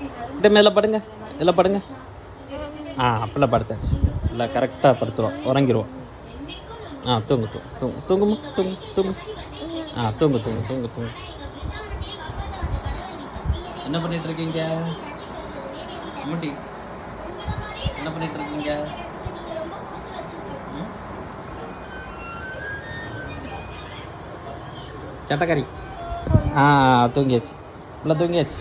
இப்படி மேலே படுங்க, இதில் படுங்க. அப்படிலாம் படுத்தாச்சு. இல்லை கரெக்டாக படுத்துருவோம், உறங்கிடுவோம். தூங்கு தூங்கு தூங்கு தூங்குமா, தூங்கு தூங்கு. தூங்கு தூங்கு தூங்கு தூங்கு. என்ன பண்ணிட்டு இருக்கீங்க முட்டி? என்ன பண்ணிட்டு இருக்கீங்க? சட்டக்கறி. தூங்கியாச்சு, இல்லை தூங்கியாச்சு.